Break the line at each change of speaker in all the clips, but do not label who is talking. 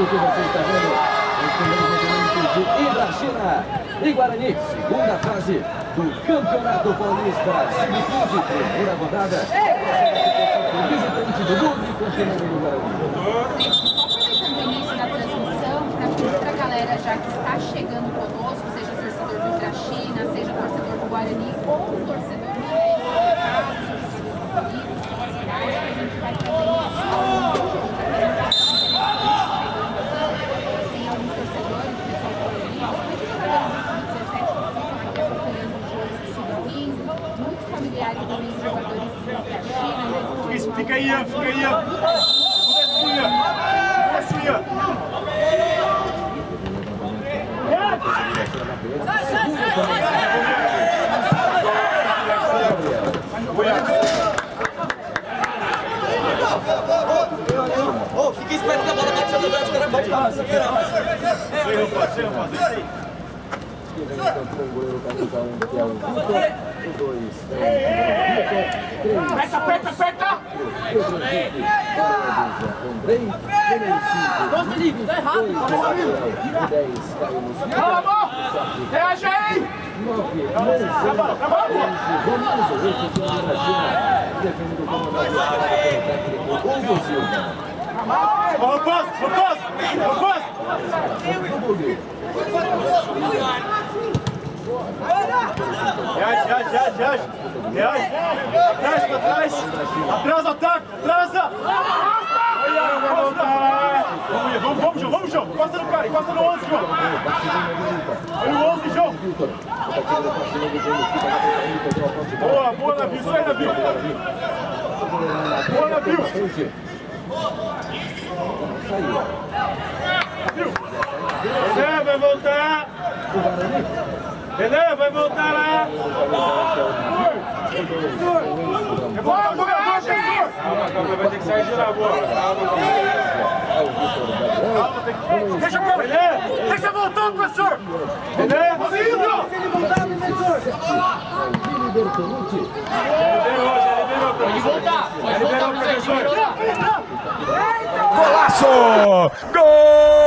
que você está vendo os primeiros momentos de Ibrachina e Guarani, segunda fase do Campeonato Paulista, sub-15, primeira rodada. O visitante do Guarani continuando no Guarani.
Aproveitando o início da transmissão, para pedir para a galera já que está chegando conosco, seja torcedor do Ibrachina, seja torcedor do Guarani ou torcedor do a gente vai trazendo tem alguns torcedores, pessoal do Guarani, muitos familiares também dos jogadores do Ibrachina.
Fica aí, fica aí.
Fica esperto que a bola bate no braço, o cara bate na nossa cara.
Aperta!
Nossa, Ligo, tá errado.
Reage aí! Reage! Atrás, ataque! Atrasa! Vamos, João! Encosta no cara, encosta no 11, João! Olha o 11, João! Boa, Nabil! Isso aí, Nabil! Boa, Nabil! René vai voltar! René vai voltar lá! Calma, vai ter que sair de lá, boa! Deixa voltar, professor! René!
Pode voltar, professor!
Golaço! Gol!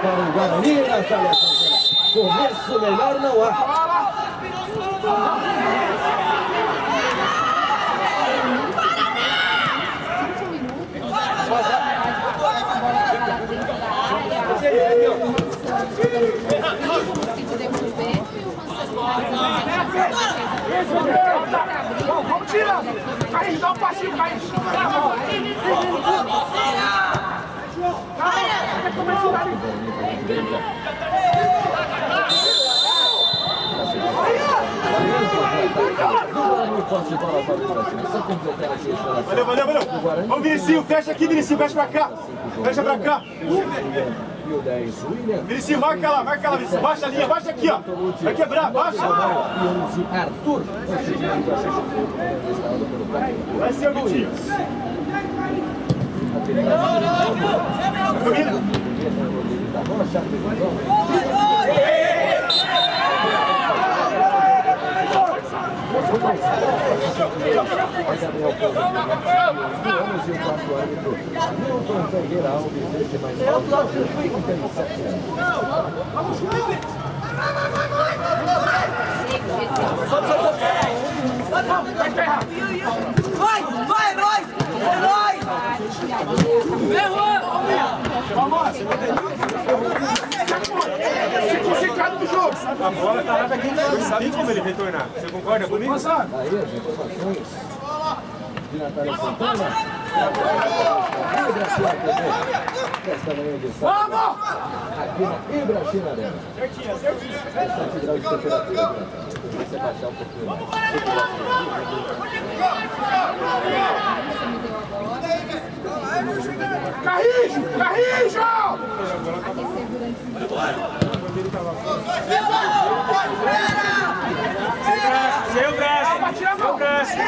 Para o Guarani nessa começo melhor não há.
Vamos tirar! Caís, dá um passinho, Caís! Valeu! Vamos, Vinicinho, fecha aqui, Vinicinho, fecha pra cá! Vinicinho, marca lá, Vinicinho, baixa a linha, baixa aqui, ó! Vai quebrar, baixa!
Arthur!
Vai ser o Vitinho!
Vai, nós!
Secado do jogo! A bola tá lá pra quem não sabe como ele retornar. Você concorda comigo?
Aí as informações de Natália Santana. Esta manhã de sábado, aqui na Ibrachina Arena.
Certinho, certinho.
7 graus de temperatura. Você baixar um pouquinho mais.
Carrijo! Carrijo! Seu braço! Seu braço!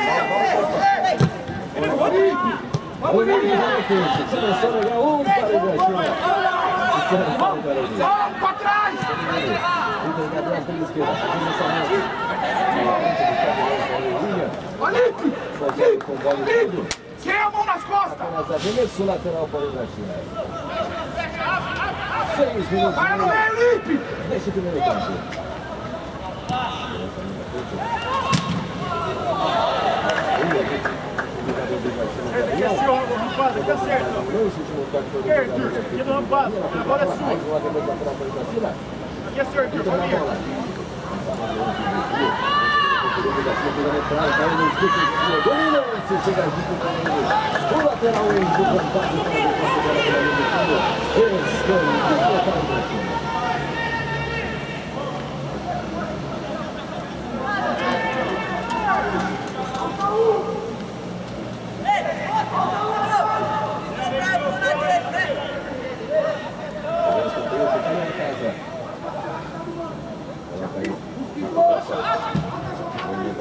O Guarani já começou a ligar um para o Ibrachina.
Vamos para trás!
O treinador pela esquerda.
Felipe!
Com bola e tudo.
Sem a mão nas costas!
Apenas arremesso lateral para o Ibrachina. 6 minutos.
Vai no meio, Felipe!
Deixa o primeiro tempo.
Aqui é seu, rampada, aqui é certo. Esquerdo, aqui do rampada. A bola é sua. Aqui é certo, família.
O lateral entra o contato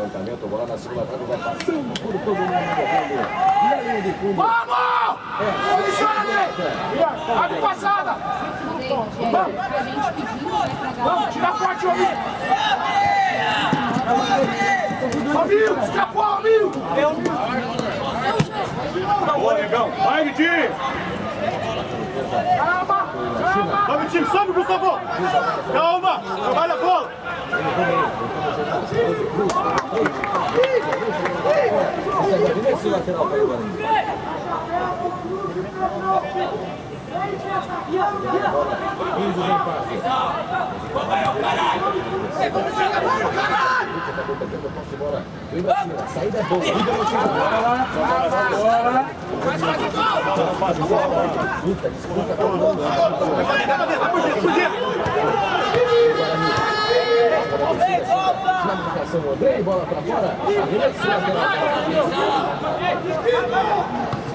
levantamento, bola na segunda trave, vai passando por todo mundo, na linha de fundo.
Vamos! Posiciona, André! Abre passada! Vamos, tira forte, Romil! Romil, escapou, Romil! Boa, negão! Vai, Vitinho! Calma! Calma! Vai, Vitinho, sobe, Gustavo! Calma! Trabalha a bola!
Esse lateral para o Guarani. Indo bem fácil. Saída é boa. Na marcação, André, bola para fora. Arremesso lateral.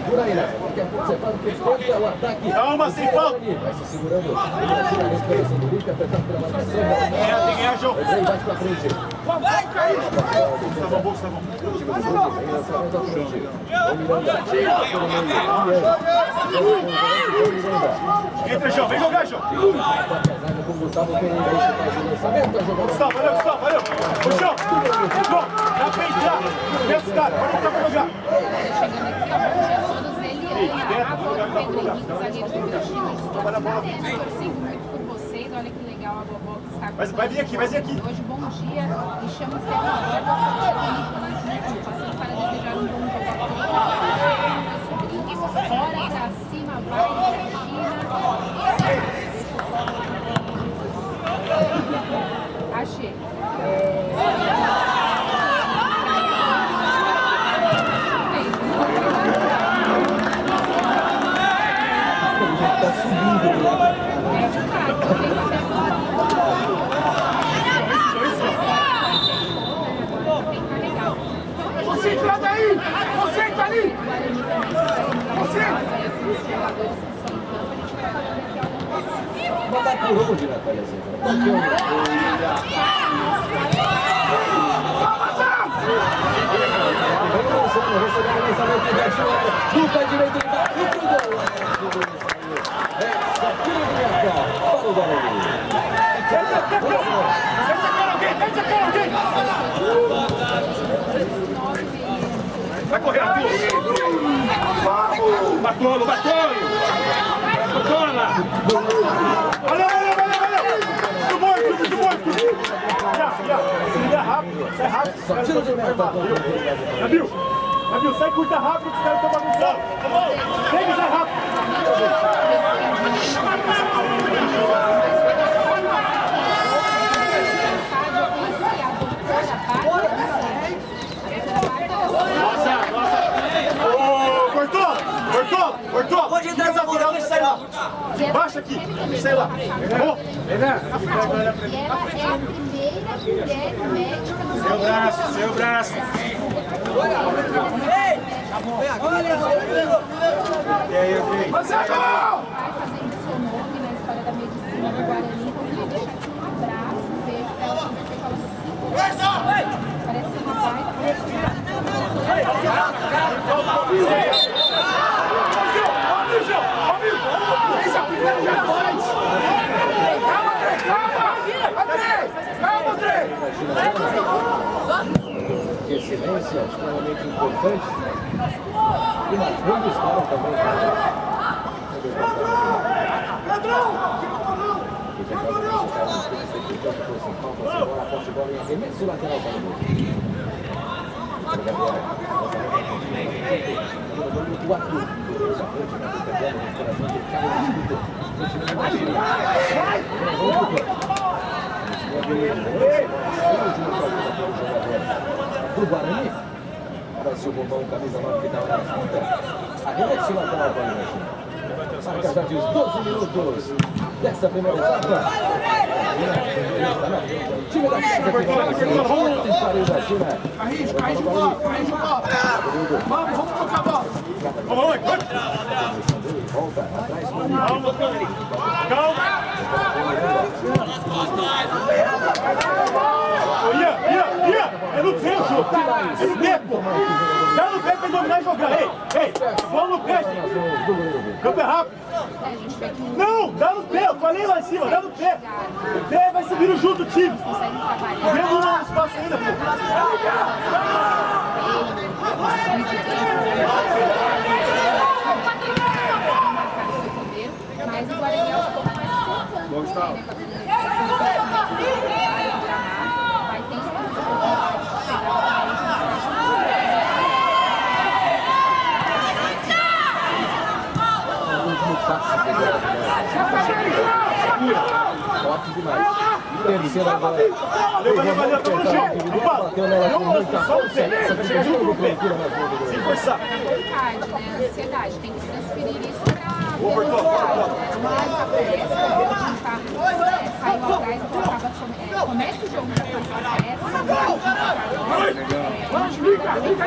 Segura aí, né? Daqui a pouco você fala que tenta o ataque.
Calma, sem falta.
Vai se segurando. Tira a recuperação do Lica, apertado pela marcação.
Tem que ganhar, João.
André bate pra frente.
Vai, Caio. Tá bom, tá bom. Entra, João. Vem jogar, João.
Com o Gustavo Pereira, esse faz o lançamento.
Gustavo, valeu, Gustavo, valeu. Ô, João, João, dá pra entrar. Desce os caras, pode entrar pra jogar.
Chegando aqui, ó, todos Eliana, a avó do Pedro Henrique, zagueiro do Ibrachina, estou torcendo muito por vocês, olha que legal a vovó que está com
Vai vir aqui, vai vir aqui.
hoje. Bom dia, me chamo Stefano, passando para desejar um bom jogo a todos. Bora pra cima, vai, Ibrachina. Achei.
Tá subindo do lado.
Concentrado aí! Concentra ali! Concentra!
Vai dar por onde, Natália? Do pé direito, ele dá pro gol. Essa tira para o Guarani.
Vai correr, Arthur! Batolo, batolo! Toma! Valeu, valeu, valeu, valeu! Muito bom! Se liga rápido, sai rápido.
Só tira de meta.
Nabil, sai curta rápido que os caras estão bagunçando. Tem que sair rápido. Nossa! Ô, cortou! Baixa aqui, sei lá.
E ela é a primeira mulher médica no
Seu braço, seu braço. E aí, Andrei?
Vai fazendo seu nome na história da medicina do Guarani. Então, eu queria deixar aqui um abraço, um beijo pra ela, conversei com ela super. Parece ser uma baita.
Excelência, extremamente importante. E uma grande história também. Posse bola em arremesso lateral para o gol. O ator do Guarani. Aparece o bombom, camisa 9 que está lá na ponta. Arremesso lateral para o Ibrachina. Marca já diz 12 minutos dessa primeira etapa. Time da casa para o Ibrachina.
Arrisca a bola. Vamos tocar a bola. Vamos.
Volta atrás com o
Calma. Ia. É no pé, Jô. É no pé, pô. Dá no pé pra dominar e jogar. Ei, bola no pé. Campo é rápido. Não, dá no pé. Eu falei lá em cima, dá no pé. O pé vai subindo junto o time. Vendo um espaço ainda, pô.
Mas o Guarani é um pouco mais focante.
Bom, Gustavo.
Vai ter oportunidade de chegar
forte demais. Terceira bola.
Valeu, tamo no chão.
Bateu nela com muita força.
Sem forçar.
vontade, né? Ansiedade. Tem que transferir isso para saiu atrás, então acaba começa o jogo para passar essa.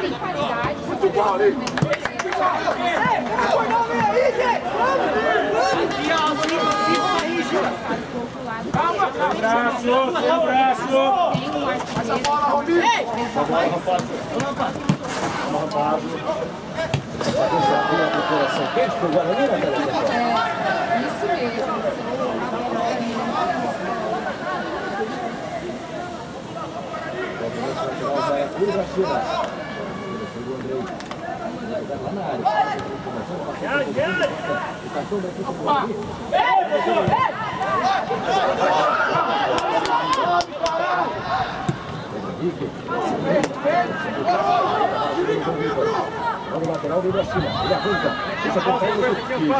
Tem qualidade. Muito bom,
Seu braço.
Essa bola, Romildo.
Coração quente pro Guarani, né?
Isso mesmo.
Vai a Ibrachina. Lá na área. O cartão da equipe do Guarani. Olha o lateral do Ibrachina. Ele arranca. Deixa a ponta aí.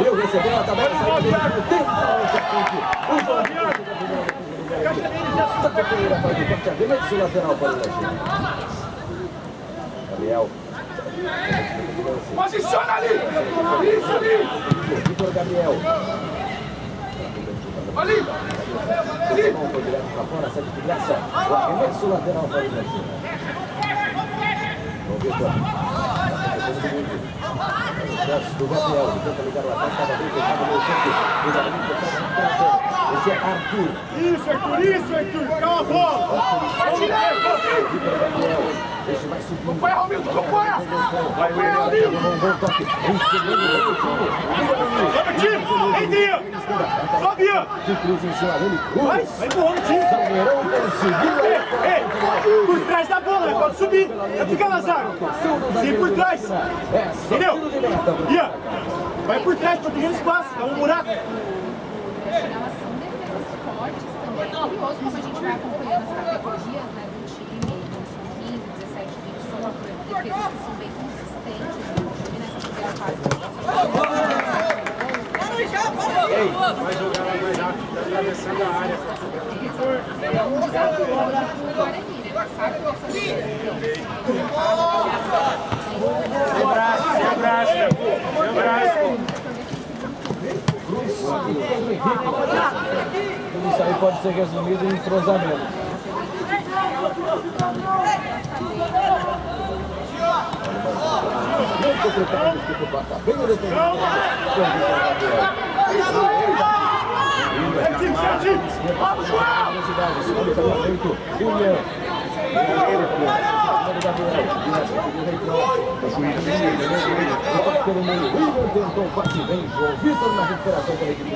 Deu, recebeu a tabela. Saiu do tempo. Arremesso lateral para o Ibrachina. Gabriel.
Posiciona ali! Isso ali!
Vitor Gabriel.
Ali!
Foi direto para fora, sai de graça. O arremesso lateral para o Ibrachina. O Vitor. Do Gabriel, tenta ligar o ataque, cada vez fechado no campo. O Guarani fechado no campo. Esse é Arthur.
Isso, Arthur! Calma a bola!
Vitor Gabriel. Esse vai subir.
Acompanha, Romildo! Acompanha, Romildo!
Um bom toque.
Sobe o time! Ei, Dia! Sobe, Ian!
De cruz em cima dele.
Vai empurrando o time!
Salmeirão conseguiu.
Ei! Por trás da bola, né? Pode subir! Vai ficar na zaga! Sim, por trás! Entendeu? Ian! Vai por trás, protegendo espaço! Dá um buraco!
Elas são defesas fortes também. É curioso como a gente vai acompanhando as categorias, né, do time, dos 15, 17, 20, são defesas que são bem consistentes no time nessa primeira fase.
Vai jogar lá mais rápido, tá atravessando a área.
É um desafio pro Guarani, né? Sabe que essa
Seu braço!
Cruz. ridícula. Tudo isso aí pode ser resumido em entrosamento. Muito complicado isso que passa. Bem no determinado. Vamos, João! Pelo meio, William tentou o passe bem, João Vitor na recuperação pela equipe.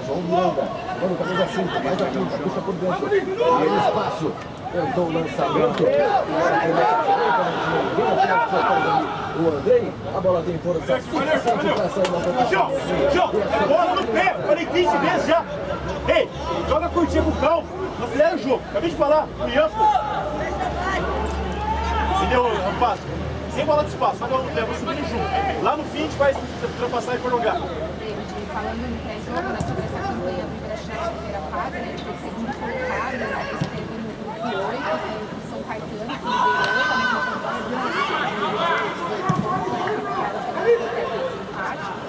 João Miranda, mano, camisa 5, mais aqui, puxa por dentro. E no espaço, tentou o lançamento. O Andrei, a bola tem força suficiente para sair na
João, bola no pé, falei 15 vezes já. Ei, joga curtinha com calma, não acelera o jogo. Acabei de falar, o Ian. Entendeu, rapaz? Sem bola de espaço, só bola no pé, vou subir junto. Lá no fim a gente vai ultrapassar e prolongar.
Falando no pré-jogo, né, sobre essa campanha do Ibrachina na primeira fase, né, ele foi segundo colocado, né, esteve no grupo 8, que São Caetano, que liderou, da mesma pontuação,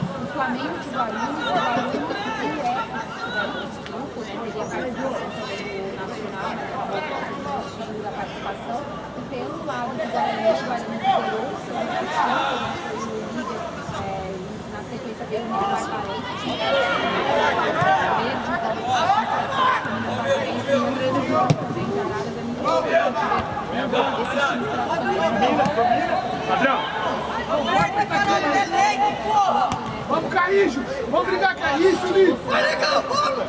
o Flamengo de Guarani, o Guarani foi direto nesse grupo, né, teria a participação também do Nacional, da participação, e pelo lado do Guarani, o Guarani liderou o seu grupo 5, foi o líder, na sequência dele, o
Padrão!
Vamos cair, Ju! Vamos brigar, cair, Juninho!
Vai legal, vamos!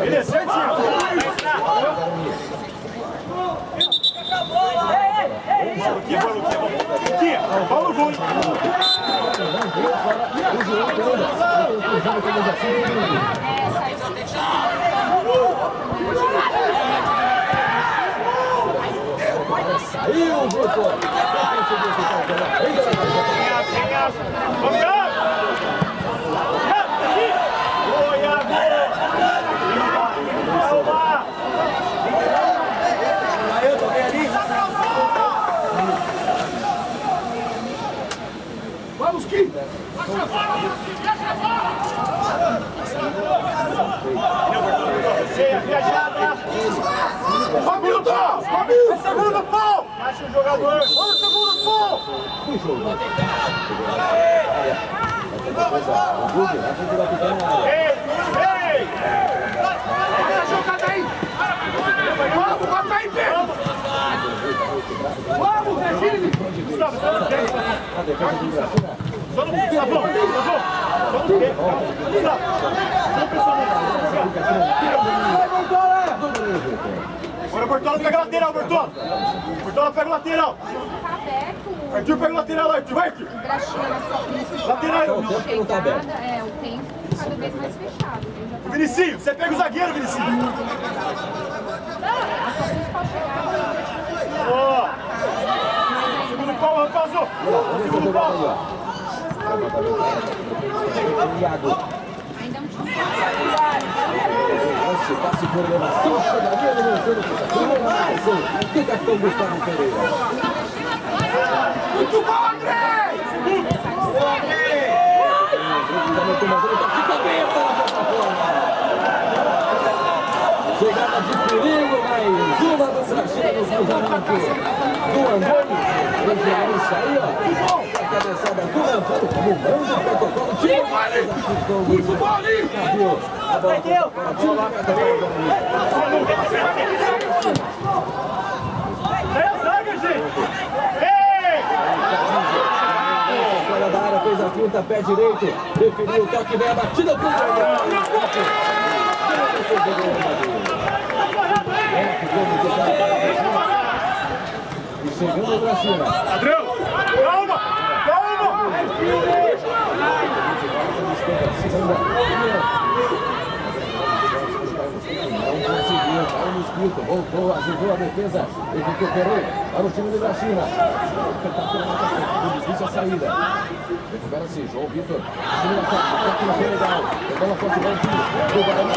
Beleza, certinho. Paulo Gol.
Saiu o Vitor.
Vamos, Kim!
Hamilton! Segundo pau! Acha o jogador! Olha o segundo pau!
O jogo.
Ei!
Olha a jogada aí! Vamos, bota aí, pé! Vamos, define!
Gustavo, só no pé!
A defesa do Ibrachina.
Só no pé! Só no pé! Gustavo! Agora o Bertola pega a lateral, Bertola! Bertola pega o lateral!
tá aberto,
Arthur pega o lateral, Arthur, vai, Arthur!
o Ibrachina na sua principal
Lateral,
o tempo que não tá aberto.
chegada, o tempo cada vez mais fechado. Viu? Já tá
Vinicinho, você pega o zagueiro, Vinicinho!
a sua principal chegada,
Boa! Segundo pau, rapazão! Segundo pau!
Iago.
ainda é um time
Esse passe coordenação, chegaria no terceiro coordenação do capitão Gustavo Pereira.
Muito bom, André!
De cabeça na plataforma. Chegada de perigo, mas uma do Ibrachina no cruzamento do Antônio. Ele isso aí, ó. A cabeçada do Antônio, como manda o protocolo.
Muito bom ali!
A bola fora da área, fez a finta, pé direito, definiu o toque, vem a batida pro e chegando o Ibrachina.
Padrão! Calma! Calma!
Caiu no espírito, voltou, ajudou a defesa e recuperou para o time do Ibrachina. Difícil a saída. Recupera-se, João Vitor. O time da Copa, o tempo foi legal. Pegou uma forte bola do Guarani.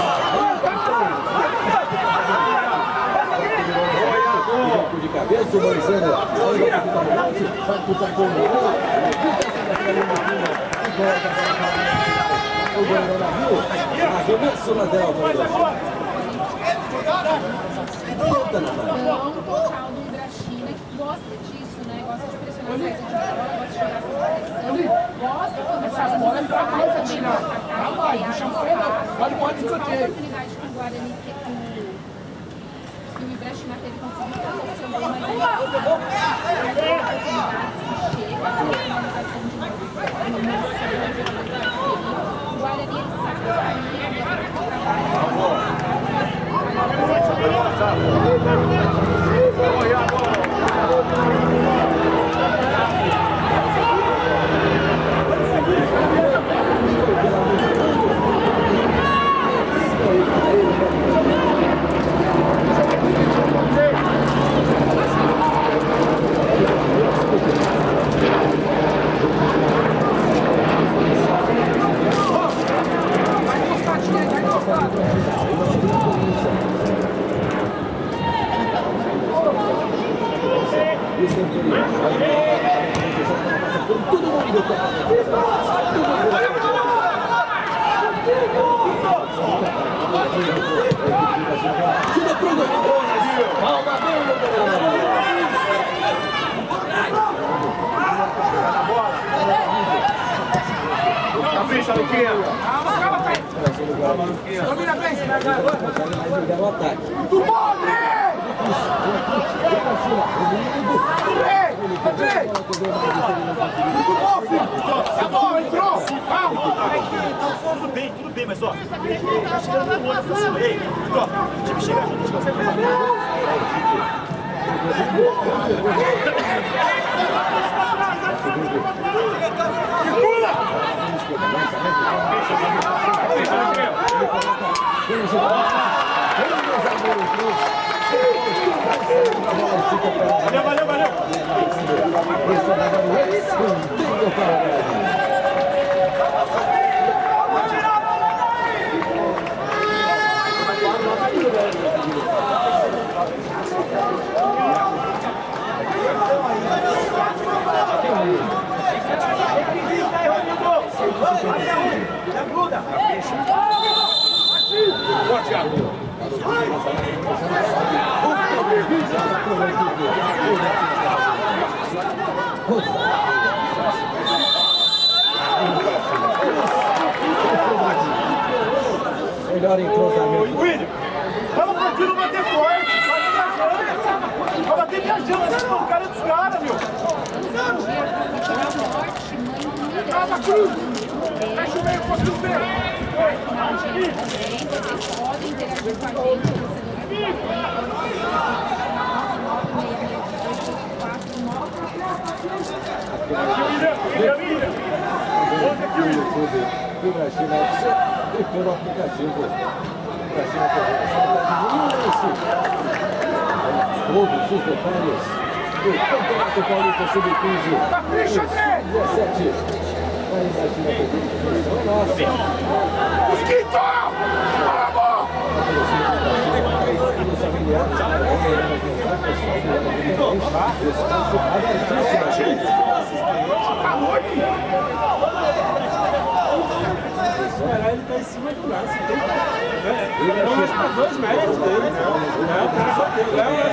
De cabeça, o Moisés. Vai putar com o goleiro Navio. Arremesso lateral para o
Total do Ibrachina, que gosta disso, né? Gosta de pressionar a saída de bola, gosta de jogar com pressão, gosta quando faz a bola faz também para atacar e criar espaço. Qual a oportunidade que o Guarani que o Ibrachina teve conseguido fazer o seu gol, mas ele tem oportunidades que chegam na finalização de novo, o Guarani ele sabe o caminho, ele
Capricha, Luquinha.
Domina bem.
o ataque.
Do André! Muito bom, filho! Tá bom, entrou! Calma!
Tudo bem, mas ó. Tá chegando no outro pra cima. Ei, Vitor, o time chega junto, a gente consegue fazer. Valeu! Boa, Thiago.
Melhor entrosamento.
William, vamos continuar bater forte. Vai bater viajando. Não, o cara é dos caras, meu.
Calma, Cruz! Deixa o meio um pouquinho bem!
Vocês podem interagir com a gente,
No YouTube Ibrachina FC e pelo aplicativo Ibrachina TV. Todos os detalhes do Campeonato Paulista Sub-15 e Sub-17. A Ibrachina TV é nossa.
Mosquito! Vamos!
Os familiares, espaço abertíssimo, gente.
Ele tá em cima do braço. Ele é mais pra 2 metros dele. Léo é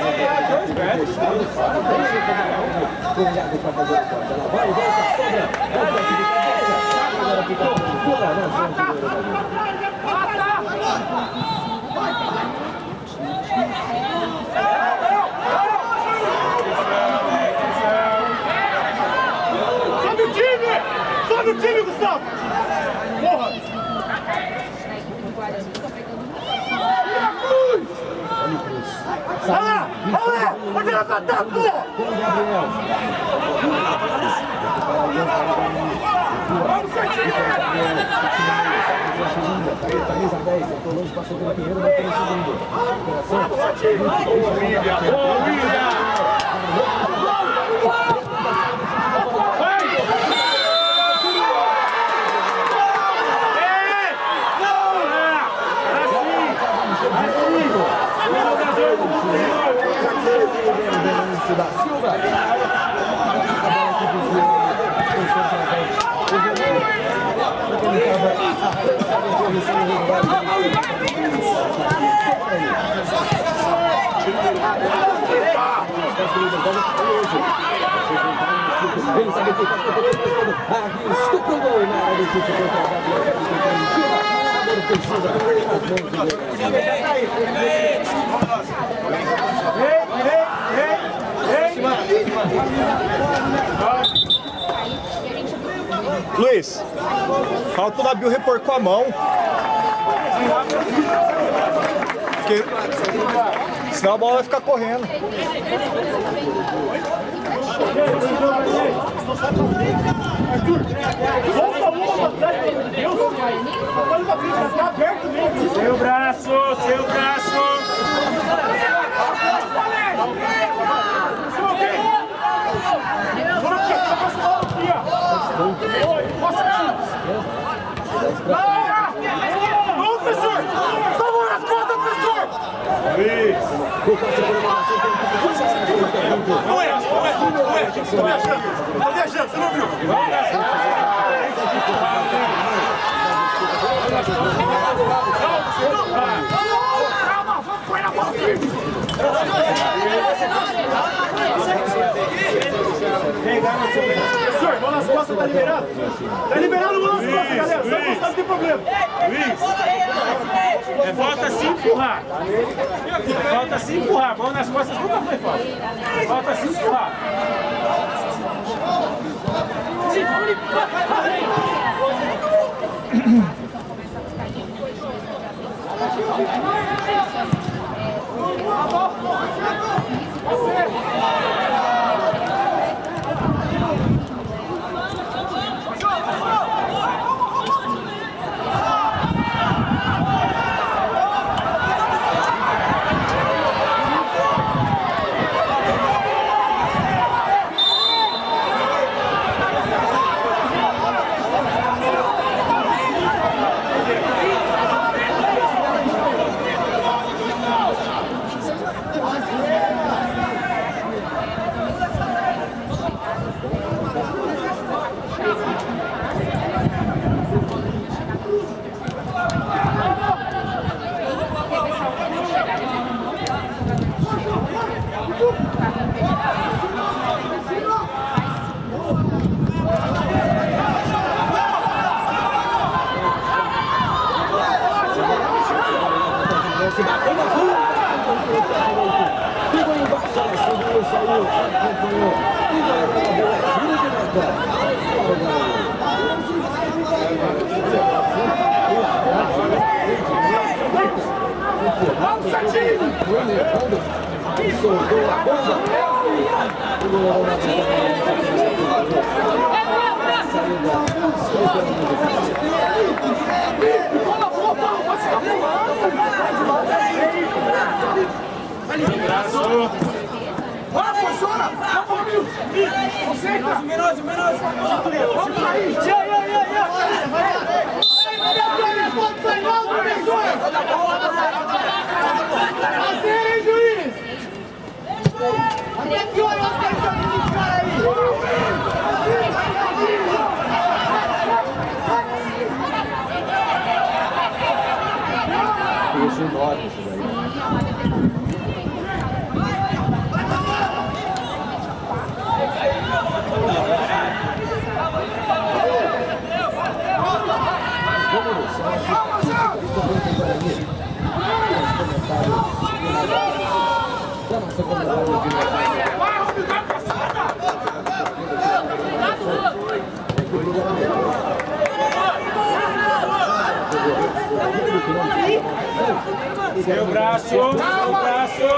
2 metros.
Cuidado para fazer o corte. Ela vai e volta, sobra. Volta aqui de cabeça. Agora fica por fora na frente do
Sobe o time, Gustavo! Porra! Olha lá! Onde ela matar, porra!
Com o Gabriel. Camisa 10, tentou longe, passou pelo primeiro, bateu no segundo. Da Silva. A bola que desviou. Ele sabe que arriscou pro gol na hora do chute contra a
Luiz, falta o Nabil repor com a mão. Porque senão a bola vai ficar correndo.
Seu braço, seu braço.
Vamos, professor! Vamos nas costas, professor! Não é, tô viajando, você não viu? Calma, vamos pôr na bola aqui! Professor, mão nas costas, tá liberado? Tá liberado, mão nas costas, galera. Só encostar, não tem problema.
Luiz, falta se empurrar. Falta se empurrar. Mão nas costas nunca foi falta. Falta se empurrar.
Ficou embaixo, subiu, saiu, acompanhou. E galera, tiro de meta.
Vamos, Santinho!
Soltou a bomba.
Vai, funciona! Concentra! Vamos aí! Acerem, juiz! Até que hora nós pensamos nesse cara aí?
Isso enorme, isso daí.
Seu braço, seu braço.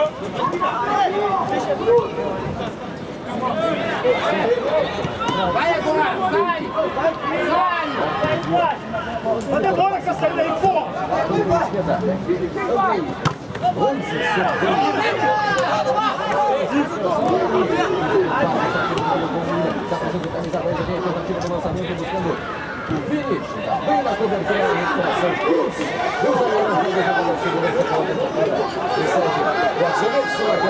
Vai agora, vai! Vai!
Sai daí, porra!
O Vini, bem na cobertura da recuperação.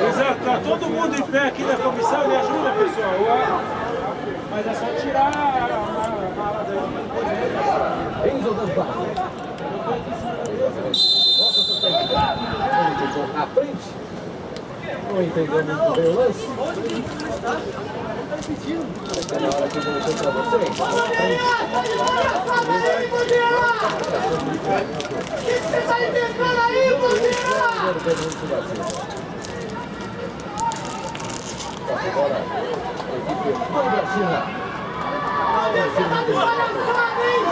Exato, tá todo mundo em pé aqui da comissão, me ajuda, pessoal. Mas é só tirar a mala daí.
Enzo das Barras. À frente. Não entendeu muito bem o lance. É na hora que voltou para vocês.
O que você tá inventando aí, Buzinha?
Agora, a equipe do Ibrachina.
Você tá de palhaçada, hein?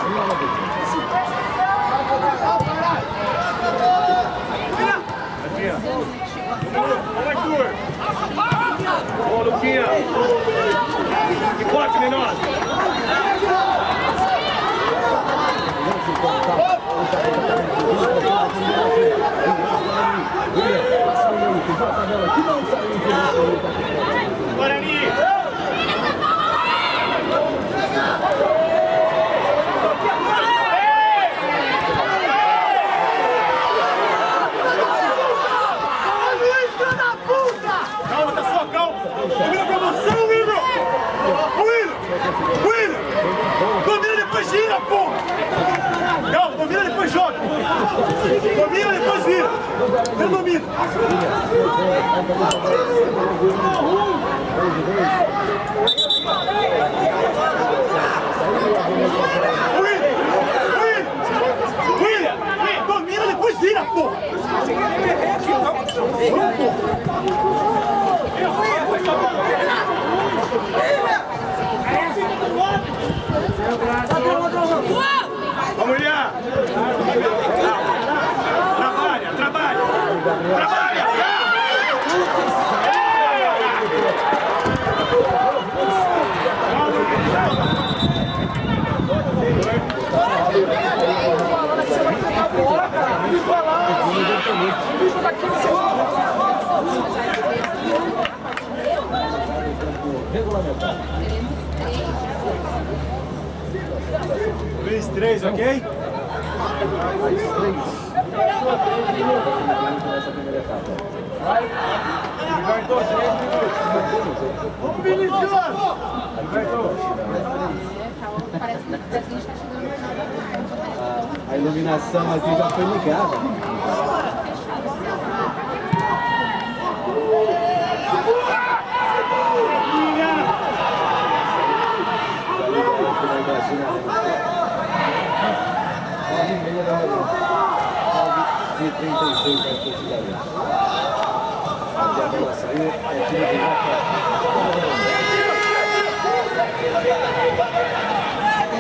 Ô, Luquinha! Que corte, menor! Guarani!
Calma, tá sua calma! Domina pra você, William! William! Domina depois gira, porra! Calma, domina depois joga! Domina depois vira! Você domina! William! Domina depois vira, porra!
Vamos, William! Trabalha, trabalha! Trabalha!
Regulamentar.
3-3, ok?
Mais 3. Nessa primeira etapa.
Libertou 3 minutos.
Vamos, Vinicius!
Parece que o Brasil está chegando
A iluminação aqui já foi ligada. De 36 para a torcida. A bola saiu, é tiro de meta.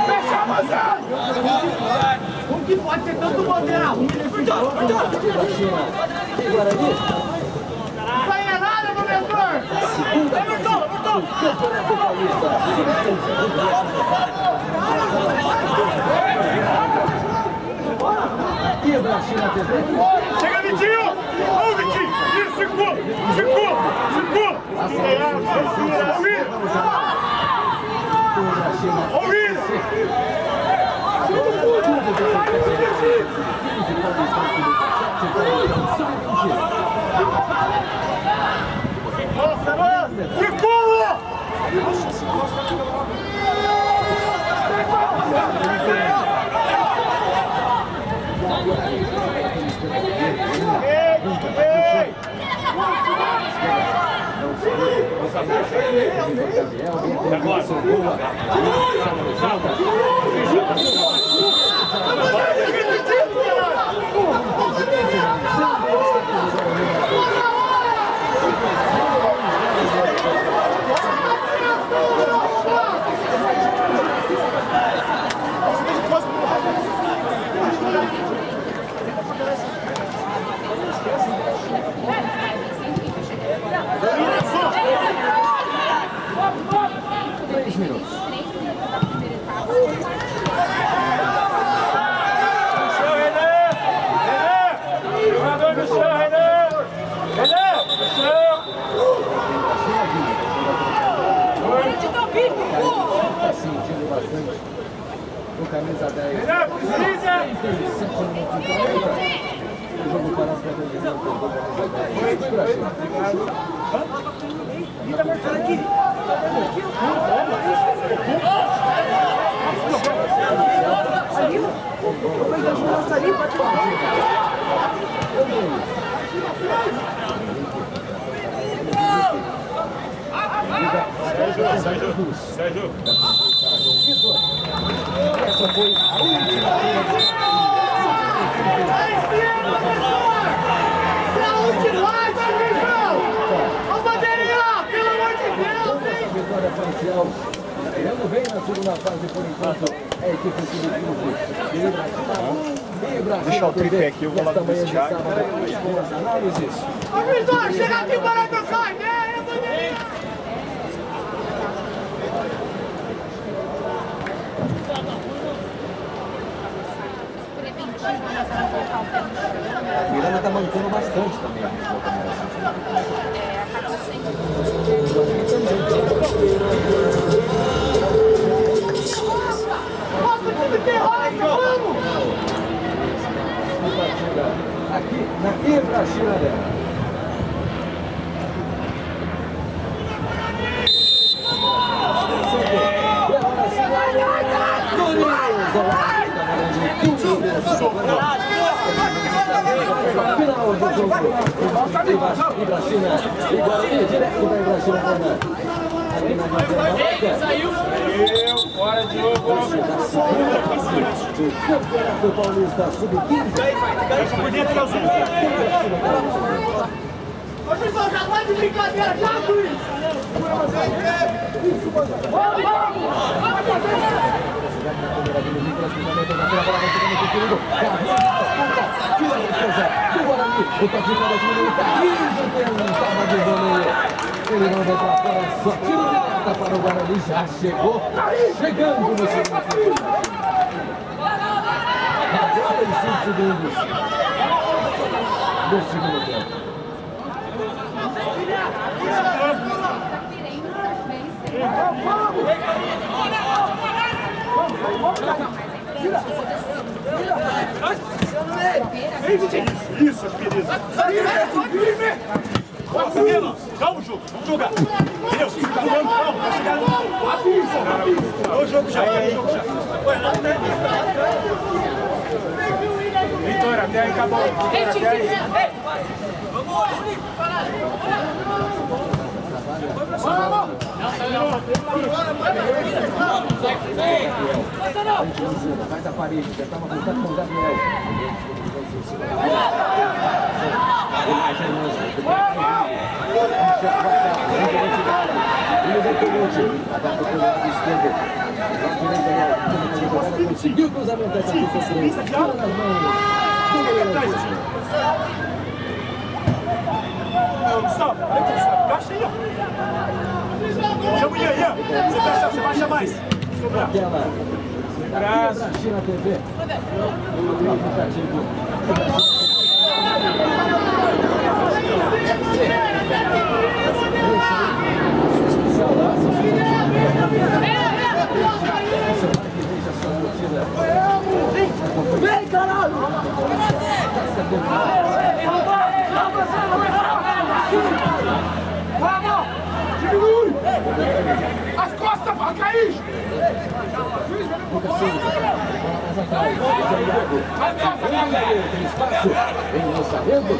Fecha, rapaziada! Como que pode ter tanto bandeira ruim nesse jogo?
Ibrachina e Guarani.
Não sai nada, professor!
Segunda fase do Campeonato Paulista. Ibrachina TV.
Chega, Vitinho! Ô, Vitinho! Isso, circula! Circula! Circula! Ô, nossa, nossa! Circula! Ei!
com camisa 10.
Precisa!
37 minutos e 40. O jogo parece que vai ter camisa 10.
Quem tá marcando aqui? Ali, ó. Vai dar churrasco ali, bate lá.
Sérgio.
Essa foi a última.
Saúde lá, João! Ô, bandeirinha, pelo amor de Deus, hein?
Vitória parcial. Tirando bem na segunda fase por enquanto. É a equipe do Ibrachina.
Deixa o tripé aqui, eu vou lá no vestiário.
Com as análises.
Ô, Visor, chega aqui para tocar ideia, bandeirinha!
A Miranda tá mancando bastante também.
Acabou sendo.
Nossa, time terrorista, vamos!
Aqui na Ibrachina dela. E agora sim, final do jogo. Ibrachina e Guarani, direto da Ibrachina. Aqui na
Saiu, fora de novo.
do Campeonato Paulista Sub-15.
Por dentro, Leozinho. Ô, Visor, já vai de brincadeira, já, Luiz!
O técnico da segunda tentava de voleio. Ele não vai pra fora, só tiro de meta para o Guarani. Já chegou, chegando no segundo tempo. 45 segundos do segundo tempo.
Isso, querido. Vamos, meninos. Calma o jogo. Vamos jogar. Deus, fica jogando. Calma, vai chegar no... Avisa. O jogo já.
Vitória, até aí acabou. Vitória, até aí.
Faz a parede, já estava voltando com o Gabriel. Conseguiu o cruzamento dessa pessoa. Tira nas mãos.
Gustavo, caixa aí, ó. Chama aí, ó. Você baixa mais.
Aquela Ibrachina TV. O aplicativo.
Vem, caralho! Vamos! Diminui! As costas, vai cair!
Tem espaço em lançamento.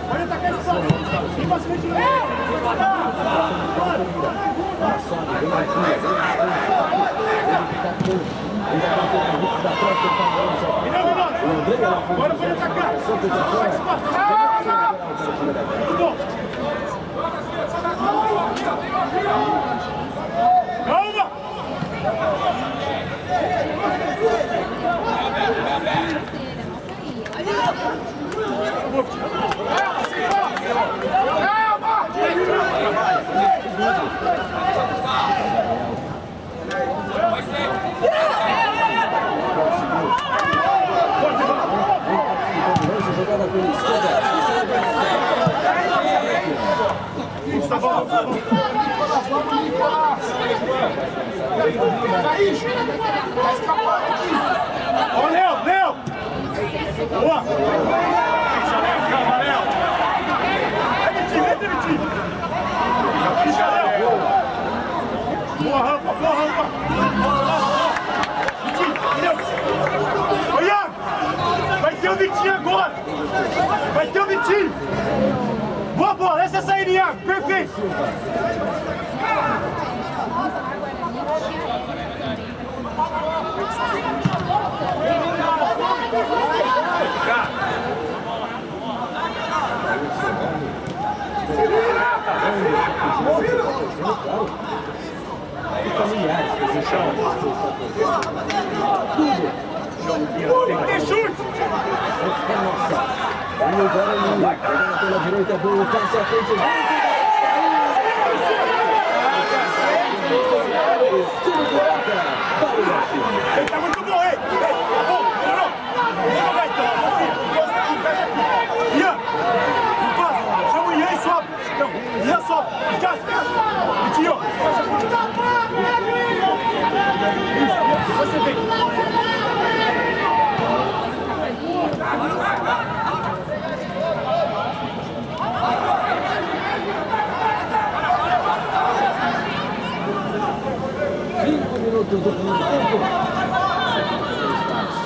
Pode atacar esse espaço! Vem pra cima de novo! Agora pode atacar! Calma!
Jogada pela esquerda.
Tá bom.
Caícho! Vai escapar aqui!
Ó, Léo! Léo! Boa! Calma, Léo! Entra, Vitinho! Capricha, Léo! Boa rampa, boa rampa! Vitinho, entendeu? Ô, Iago! Vai ter o Vitinho agora! Vai ter o Vitinho! Boa bola, essa é a saída, Iago! Perfeito!
E familiares que se chamam.
Tem chute!
É nossa. E o Guarani, pegando pela direita, boa, passe à frente. Time pirata, para o Ibrachina.
Ele tá muito bom, hein? Tá bom, melhorou? Vamos jogar então. Ian! Chama o Ian e sobe. Não, Ian sobe. Vitinho! Você vem.
Minutos do primeiro tempo.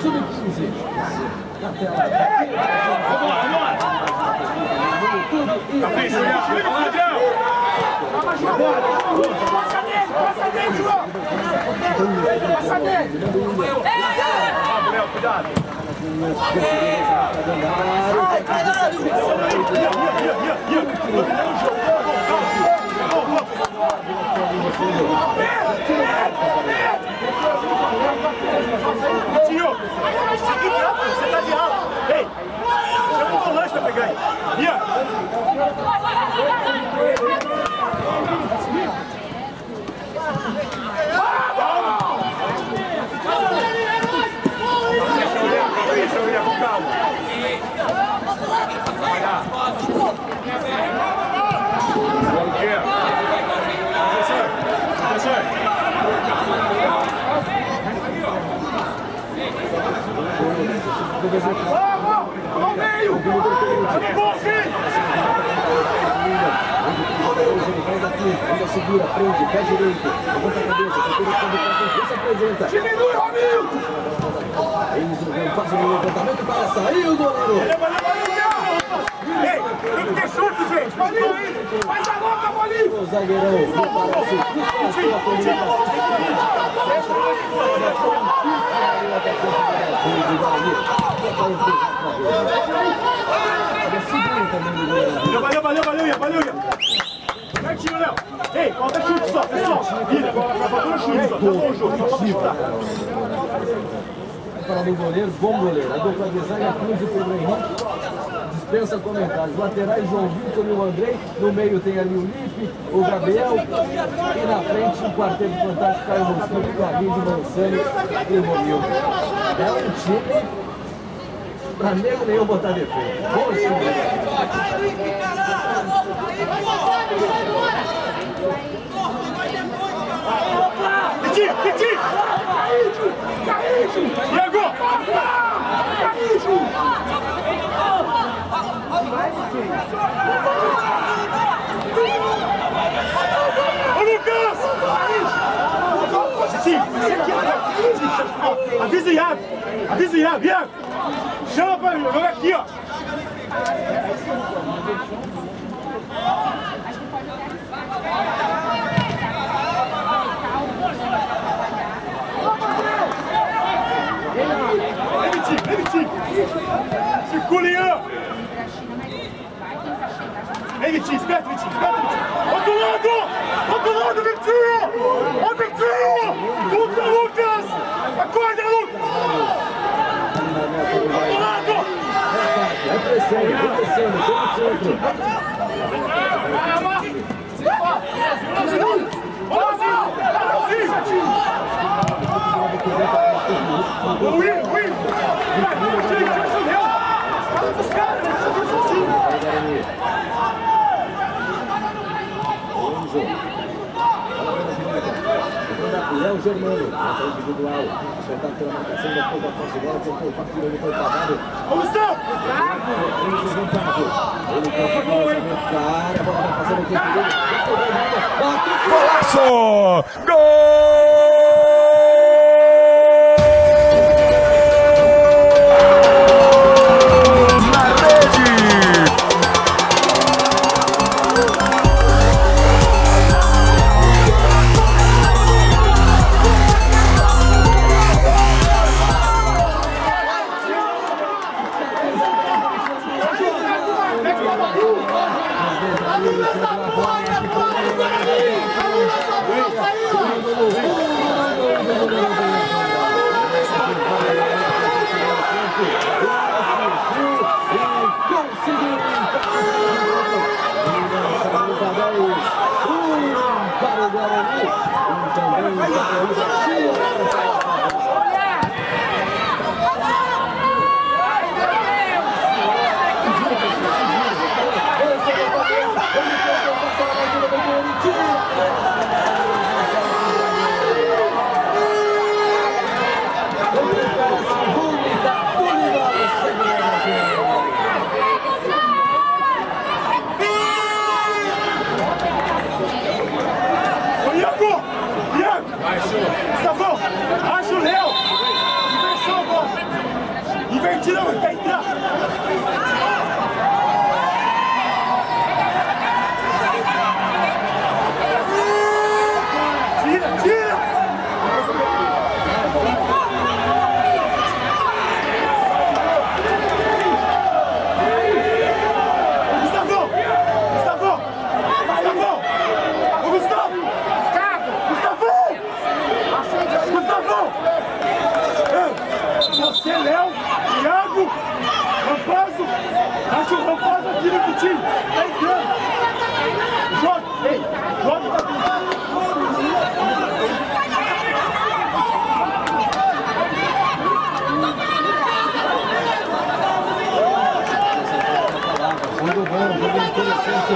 Sub-15. Na tela.
Vamos lá, vamos lá. Capricha, Adrião.
Passa dele, João! Passa dele!
Vamos, Léo, cuidado. Tio, você tá de ala. Ei, chama o volante pra pegar aí. Ian. Deixa eu ir com calma.
Ao meio!
Ele faz aqui, ainda segura, prende, pé direito, levanta a cabeça, procura quando se apresenta.
Diminui, Rominho!
Eles vão fazer um levantamento para sair o goleiro.
Ei, tem que ter chute, gente.
Faz a louca, Bolinho!
O zagueirão prepara-se, distanciou a comunicação.
Valeu, Ian. Certinho, Léo. Ei, falta chute só, pessoal. Vira, falta chute só. Tá bom o jogo, só pra chutar.
Para o goleiro, bom goleiro. A dupla de zaga, Cruz e Pedro Henrique. Dispensa comentários. Laterais, João Vitor e o Andrei. No meio tem ali o Lipe, o Gabriel. E na frente, um quarteto fantástico, Caio Mosquito, Clarinho de Mansano e o Romildo. É um time pra nego nenhum botar defeito. Bom time.
Vitinho! Caíjo! Diego! Caíjo! Ô, Lucas! Vitinho! Avisa o Iago! Chama pra mim, joga aqui, ó! Vem, Vitinho! Circula, Ian! Vem, Vitinho, esperto, Vitinho! Outro lado, Vitinho! Ô, Vitinho! Puta, Lucas! Acorda, Lucas! Outro lado!
Vai crescendo, todo centro. Léo Germano, entra individual, apertado pela marcação, depois da posse de bola, tentou o partido, ele foi parado.
Gustavo!
Ele conseguiu o lançamento, cara, a bola vai fazer o tempo dele.
Golaço! Gol!
Para o Guarani, também o
Gustavo, acha o Léo! Inversão, bola! Invertida, mas quer entrar! Tira, tira! Gustavo! Gustavo! Gustavo! Ô, Gustavo! Gustavo! Você, Léo, Thiago, Rampazo, acho o Rampazo aqui no time. Tá entrando. Joga, ei, joga, tá
Jogo bom, jogo interessante.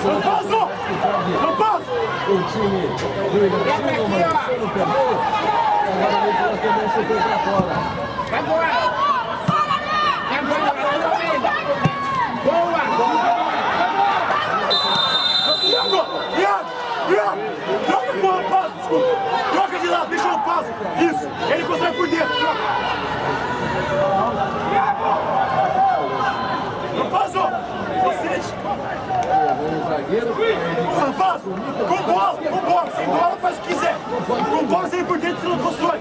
Rampazo! Rampazo!
O time do Ibrachina, o Marcelo perdeu. Agora o Ibrachina também se foi para fora.
Vai embora! Boa!
Iago! Troca com o Rampazo, desculpa! Troca de lado, deixa o Rampazo! Isso! Ele consegue por dentro! Rampazo! Vicente! Rampazo! Com bola! Sem bola faz o que quiser! Com bola sem por dentro você não constrói!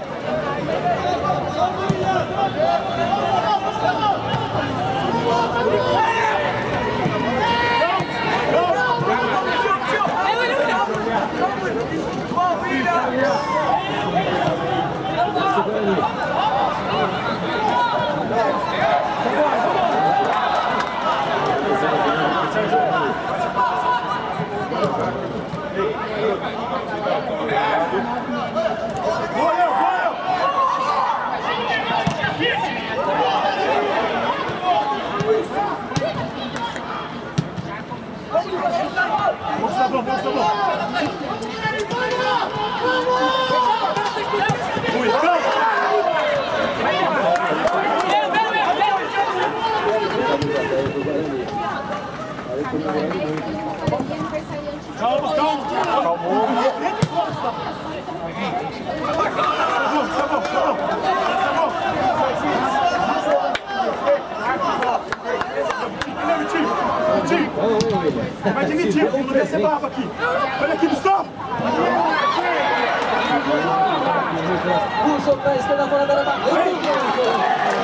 Vai admitir, não quer ser bravo aqui. Olha aqui, Gustavo.
Puxou pra esquerda, fora da área.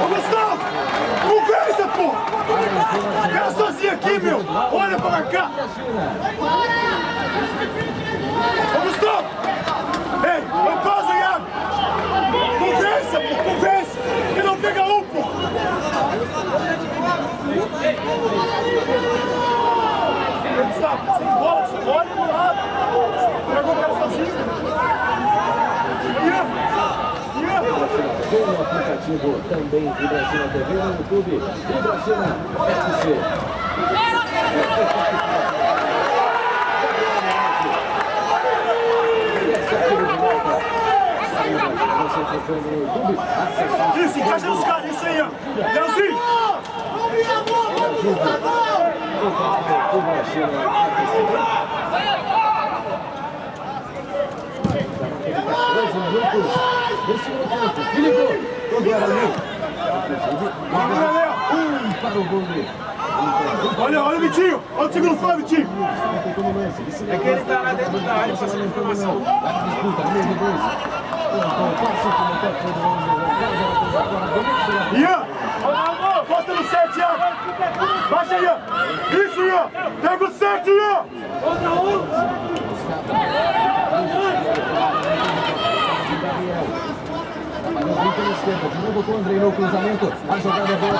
Ô, Gustavo, conversa, pô. Fica sozinho aqui, meu. Olha pra marcar. Ô, Gustavo. Ei, Rampazo, Iago. Conversa, pô, conversa. E não pega um, pô. Gustavo.
transmitido também Ibrachina TV no YouTube. Ibrachina FC.
Isso, encaixa nos caras, isso aí, ó. Leãozinho!
Filipe, o Guarani. Para o gol.
Olha o Vitinho! Olha o segundo pau, Vitinho!
É que ele tá lá dentro da área fazendo informação.
Disputa, número 2.
Ian! Costa no 7, Ian! Baixa, Ian! Isso, Ian! Pega o 7, Ian!
Trabalhou pela esquerda, de novo com o Andrei no cruzamento. A jogada boa.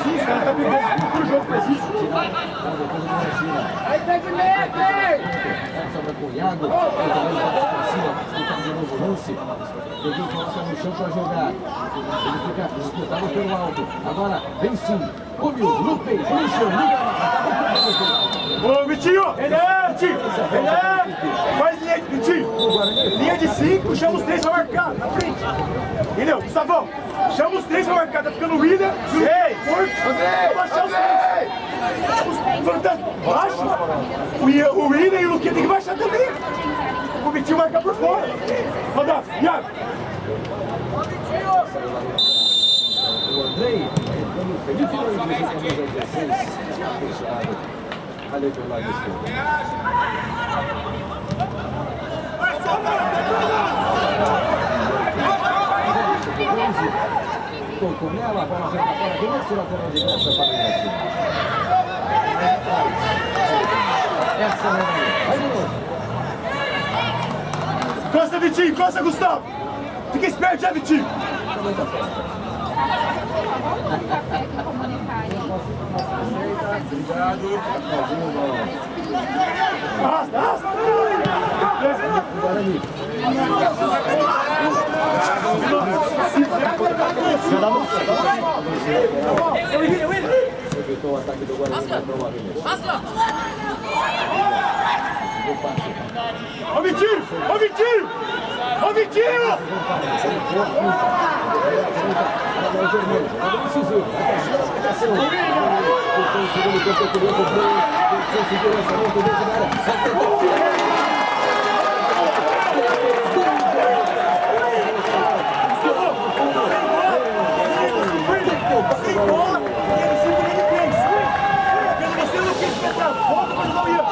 Sim, os caras estão brigando por jogo, mas isso.
Aí tem que meter!
Sobra Cunhado, o trabalho para cima, disputar de novo o lance. Pedro coloca no chão para jogar. Ele fica disputado pelo alto. Agora vem sim. Come o Lupe,
Ô, Vitinho! Vitinho! Faz linha, Vitinho! Linha de 5, chama os 3 pra marcar, na frente. Entendeu? Gustavão, chama os 3 pra marcar, tá ficando o William e o Porto. André! Baixar os 3! Baixa! O William e o Luquinha tem que baixar também. O Vitinho marcar por fora. Roda, Iago!
o Andrei, o Felipe Luiz, camisa 16, fechado. Ali pelo lado esquerdo. Tocou nela, a bola vai para fora, começa o lateral de graça para o Ibrachina. Essa não é. Vai de novo.
Costa, Vitinho! Costa, Gustavo! Fica esperto já, Vitinho! Arrasta, arrasta!
Guarani. Evitou o ataque do Guarani, provavelmente.
Ô, Vitinho! Ô, Vitinho! Ô, Vitinho! Sem bola! Você não quis pegar fogo, mas não ia!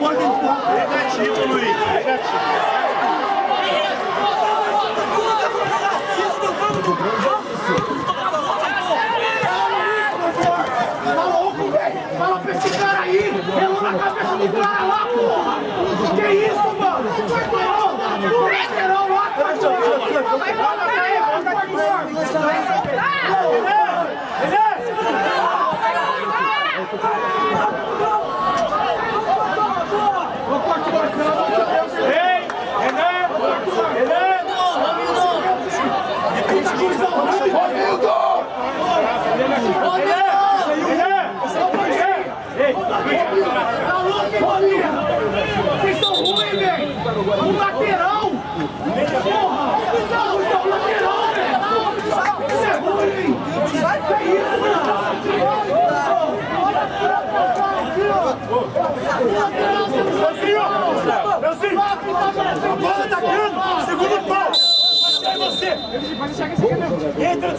Negativo, Luiz. Negativo.
Tá louco, velho? Fala pra esse cara aí! Relou na cabeça do cara lá, porra! Que isso, mano? Quarteirão! Quarteirão lá, quarteirão! Vai falar pra ele, vai
Ei!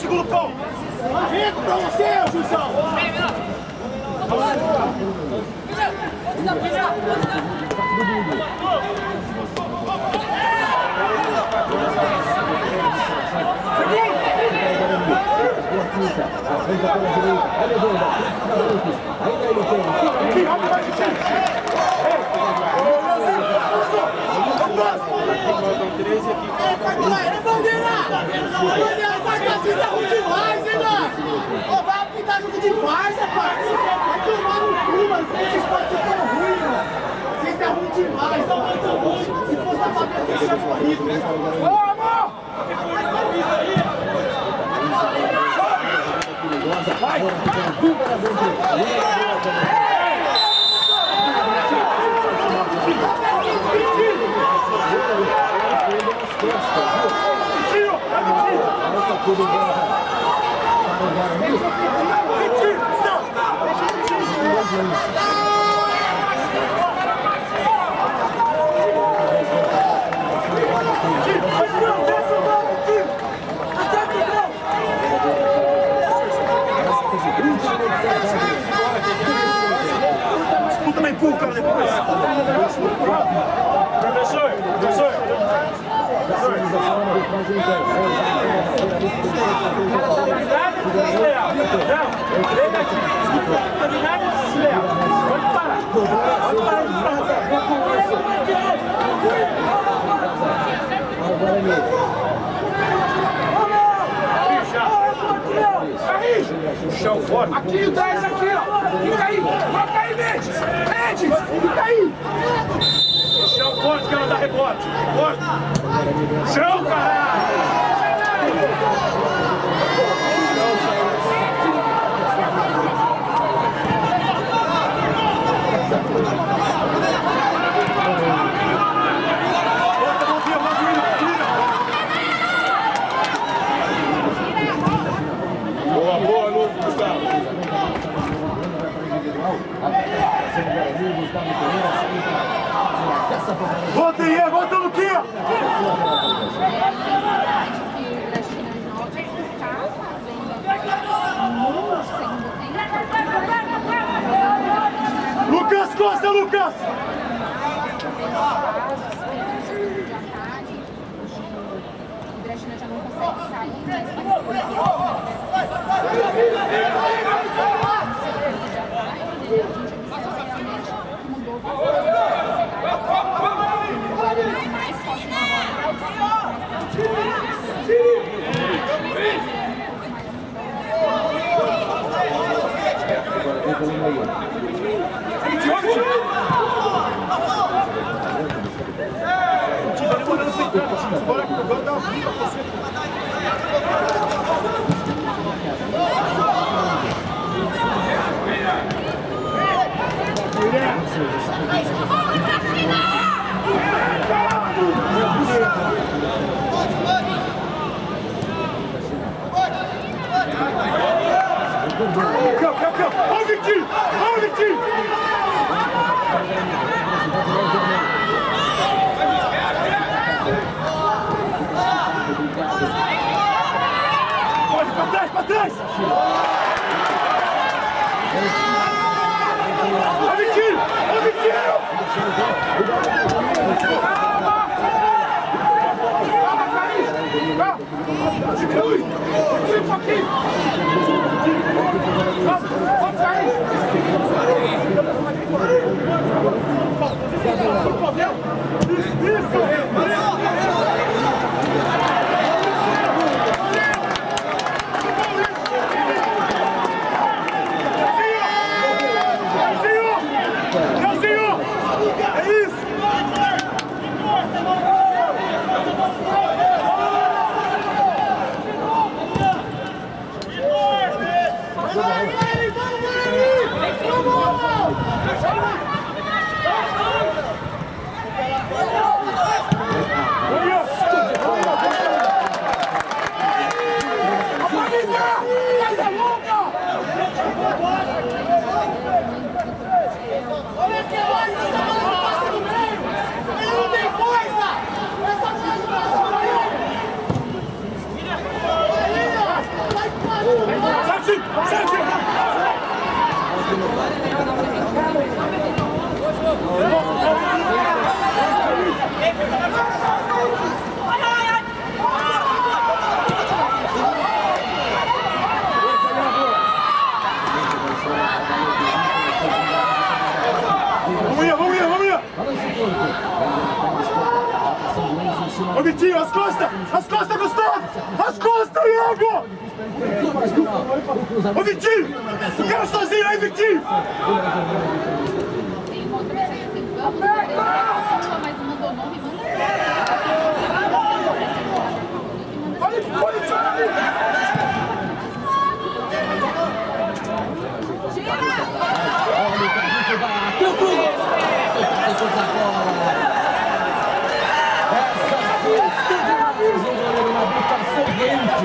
segundo pau! Arreto pra você, Juizão!
Vai apitar jogo de várzea, parceiro! Vai tomar no cu, mano! Vocês podem ser tão ruins, mano! Vocês estão ruim demais, estão muito ruins! Se fosse a família, vocês tinham morrido! Vamos!
Vai!
Disputa bem puro, cara, depois. Professor. Chão fora.
Aqui, o 10 aqui, ó! Fica aí! Fica aí, Mendes! Mendes! Fica aí!
Chão forte que ela dá rebote. Forte. Chão, caralho!
Boa, Lucas, Gustavo.
Volta aí, volta no quê? Lucas Costa, Lucas!
Ibrachina já não consegue sair, mas
Pra trás! Olha o tiro! Ô Vitinho, as costas, Gustavo! As costas, Iago! Ô Vitinho! O cara sozinho aí, Vitinho!
Tem uma outra mensagem que vamos mas não mandou nome,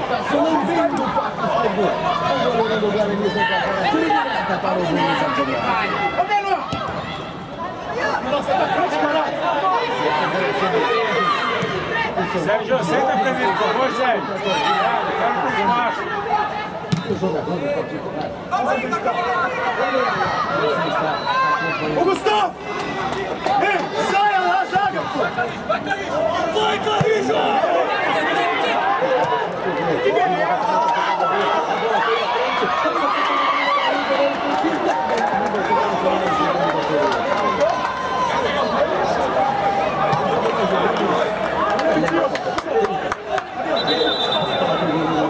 passou lambendo o quarto fogo. O goleiro do Guarani foi para o Juiz Antônio.
Ô, menor! Nossa, tá frente, caralho!
Sérgio, senta pra mim, por favor, Sérgio. Obrigado, quero pro espaço.
O jogador do particular.
Ô, Gustavo! Ei, saia lá, zaga, pô! Vai, Carrijo!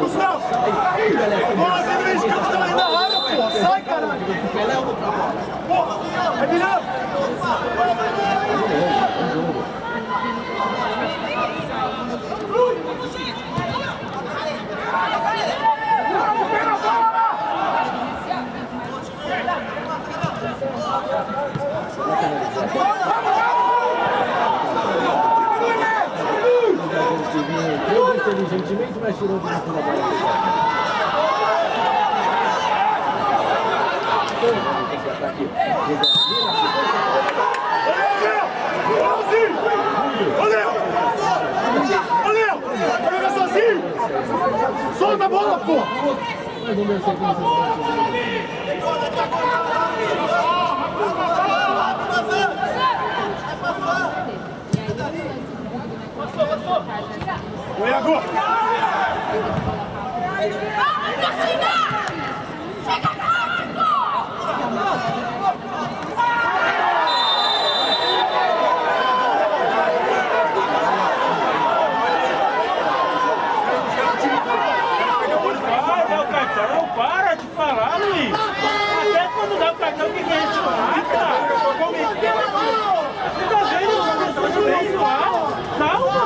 Gustavo! Bola, você vê que estão aí na área, pô! Sai, caralho! Porra! Vai virando!
Inteligentemente, mas tirou de dentro da bola.
Ô, Léo! Joga sozinho! Solta a bola, pô! Oi, agora!
Para de falar, Luiz! Até quando dá o cartão, o que a gente marca? Você tá vendo a pessoa de vez no ar? Calma!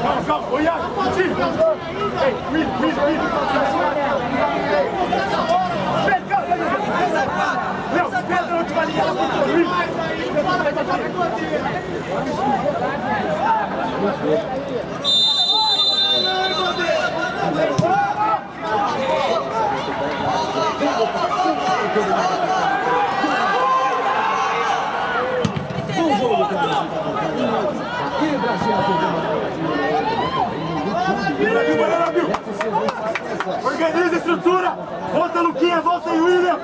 Calma, calma! Ô, Iago! Ei, Will! Léo, Pedro, a última linha da puta, Will! Organiza a estrutura! Volta, Luquinha! Volta aí, William!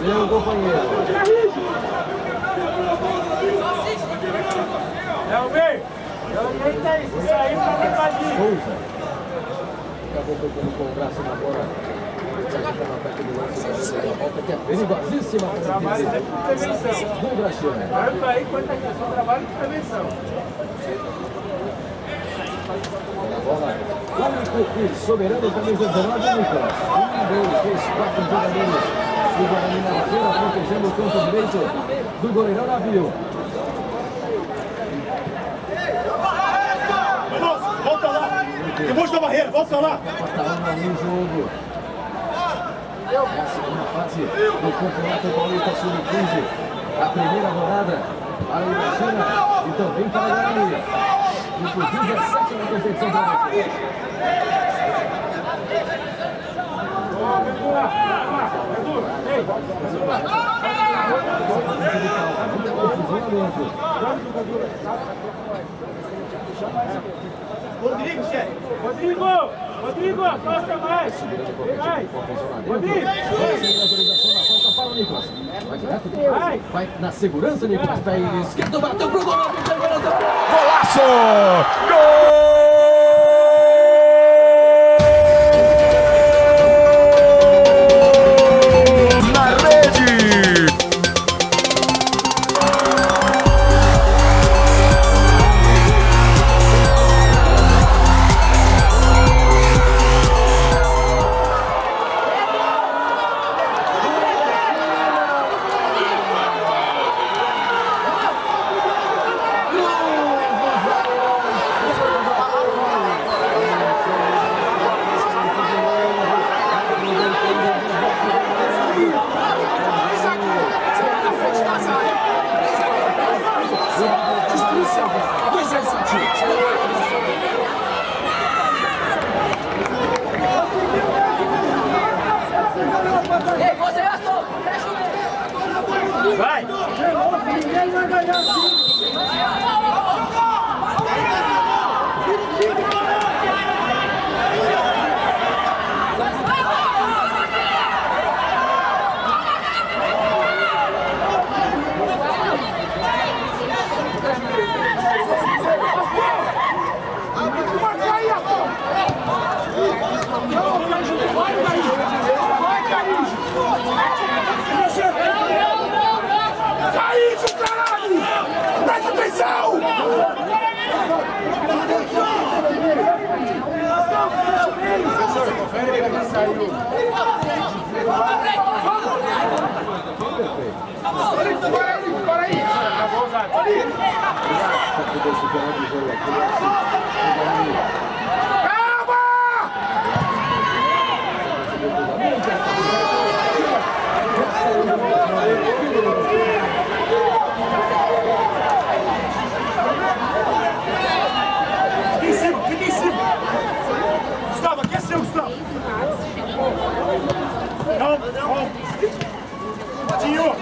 Seu companheiro.
Isso aí pra mim, Padinho.
Acabou tocando com o braço na bola. A volta que é perigosíssima.
Trabalho de prevenção.
Do Ibrachina.
Tanto aí quanto aqui, só trabalho de prevenção.
A bola único e soberano camisa 19, Nicolas. Um deles fez 4 jogadores do Guarani na lateira, protegendo o canto direito do goleirão Navio.
Volta lá! Debaixo da barreira, volta lá!
Tá no jogo. É a segunda fase do Campeonato Paulista Sub-15. A primeira rodada para o Ibrachina e também para o Guarani. Grupo 17 na competição para você.
Rodrigo, chefe!
Rodrigo, afasta mais! Vai! Rodrigo!
Para o Nicolas. Vai direto, vai na segurança, Nicolas. Pé esquerdo, bateu pro gol.
Golaço! Gol!
Vai!
Ninguém vai ganhar! Caído, caralho! Presta atenção!
Confere que saiu.
Para aí!
Acabou o Zato.
Fica em cima! Gustavo, aqui é seu, Gustavo! Não! Tinho!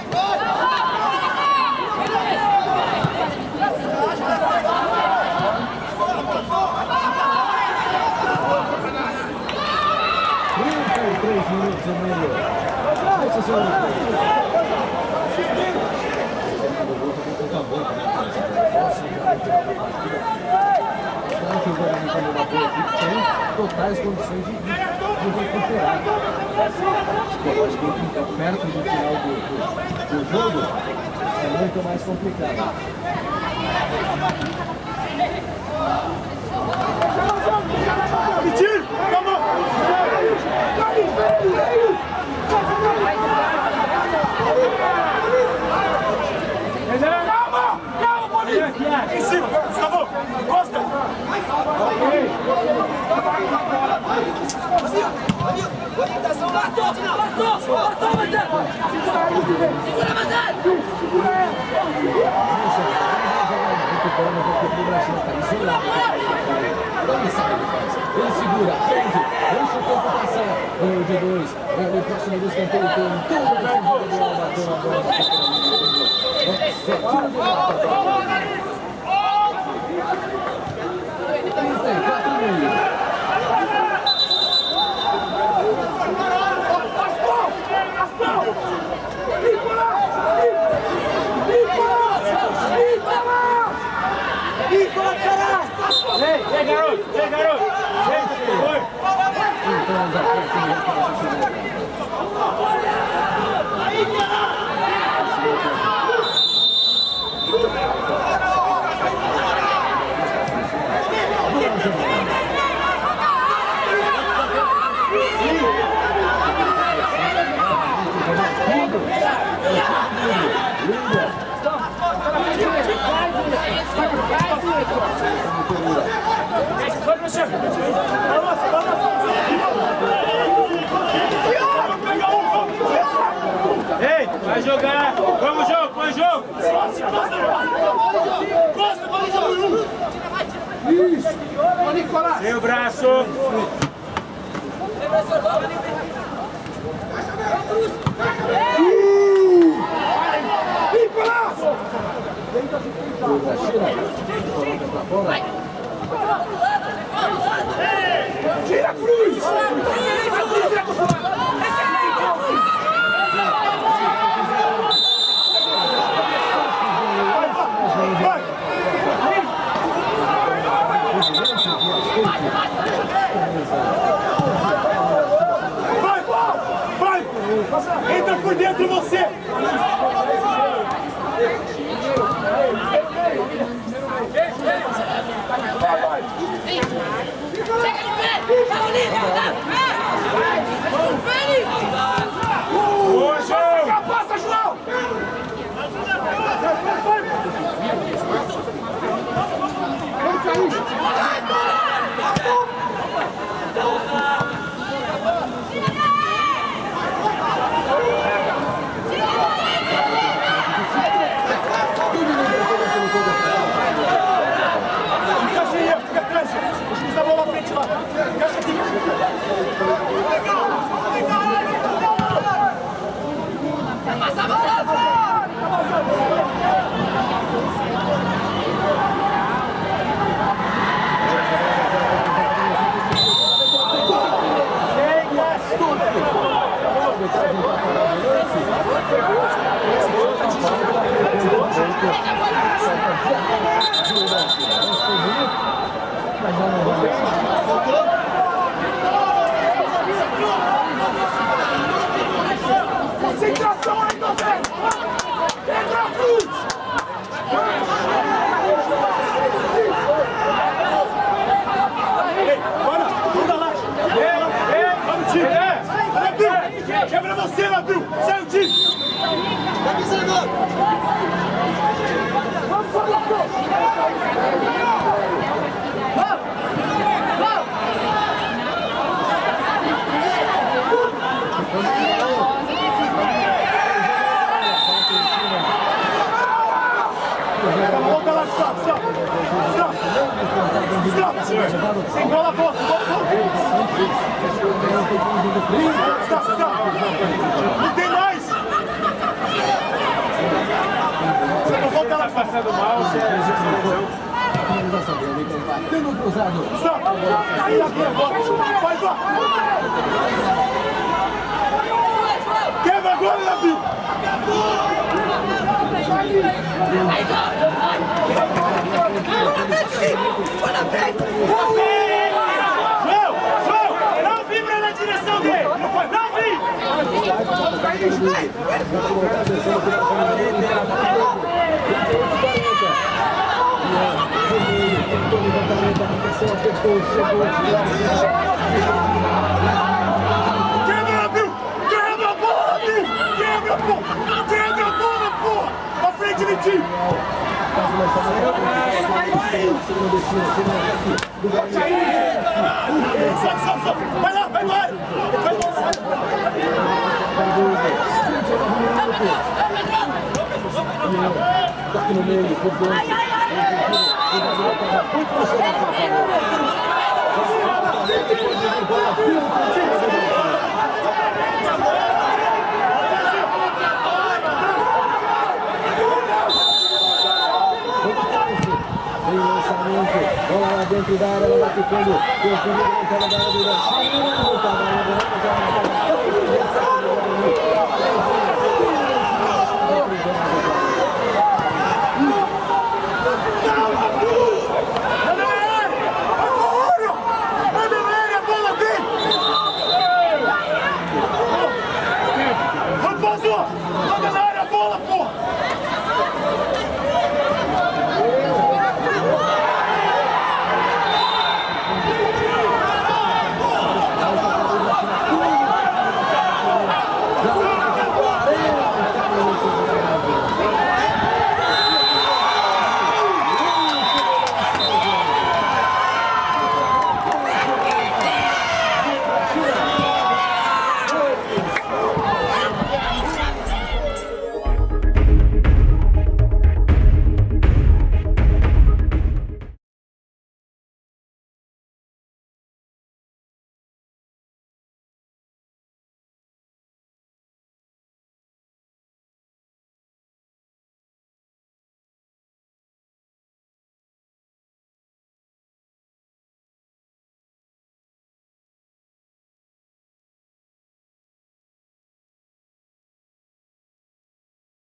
Minutos e meio. Deixa o senhor. Claro que o Guarani, como uma boa equipe, tem totais condições de recuperar. Psicologicamente, então, perto do final do jogo, é muito mais complicado.
Tiro! Calma! Calma, Boninho! Em cima! Gustavo! Costa!
Orientação, passou, Marcelo! Segura, Marcelo!
Ele segura, prende, deixa o campo passar. Ganhou de 2, ali próximo do escanteio, tem tudo que se jogou, bateu na bola, setinho de lata. 34 minutos.
Ei, garoto! Oi!
Então, já foi assim,
Sem o braço.
Tira a cruz!
Vai! Entra por dentro você!
Passa, João!
Fica atrás, deixa a bola na frente lá. Encaixa aqui.
Passa a bola! Concentração aí, você! Entra a cruz!
Ei, bora! Anda lá! Vai no time! Nabil! Quebra você, Nabil! Sai do time!
Aqui, senador!
Volta lá, stop! Sem bola, volta! Não tem mais! Você não volta lá,
Passando mal, você
Tendo cruzado.
stop! Aí, aqui agora! Vai, vai! Quebra agora, Nabil! João! Não vibra na direção dele! Não Quebra, Nabil! Quebra a bola, Nabil! Quebra a bola! Quebra a bola, porra! Na frente de ti! Só! Vai lá, vai lá!
Toque no meio, bola lá dentro da área, ela vai ficando com o primeiro entrada da área do Ibrachina.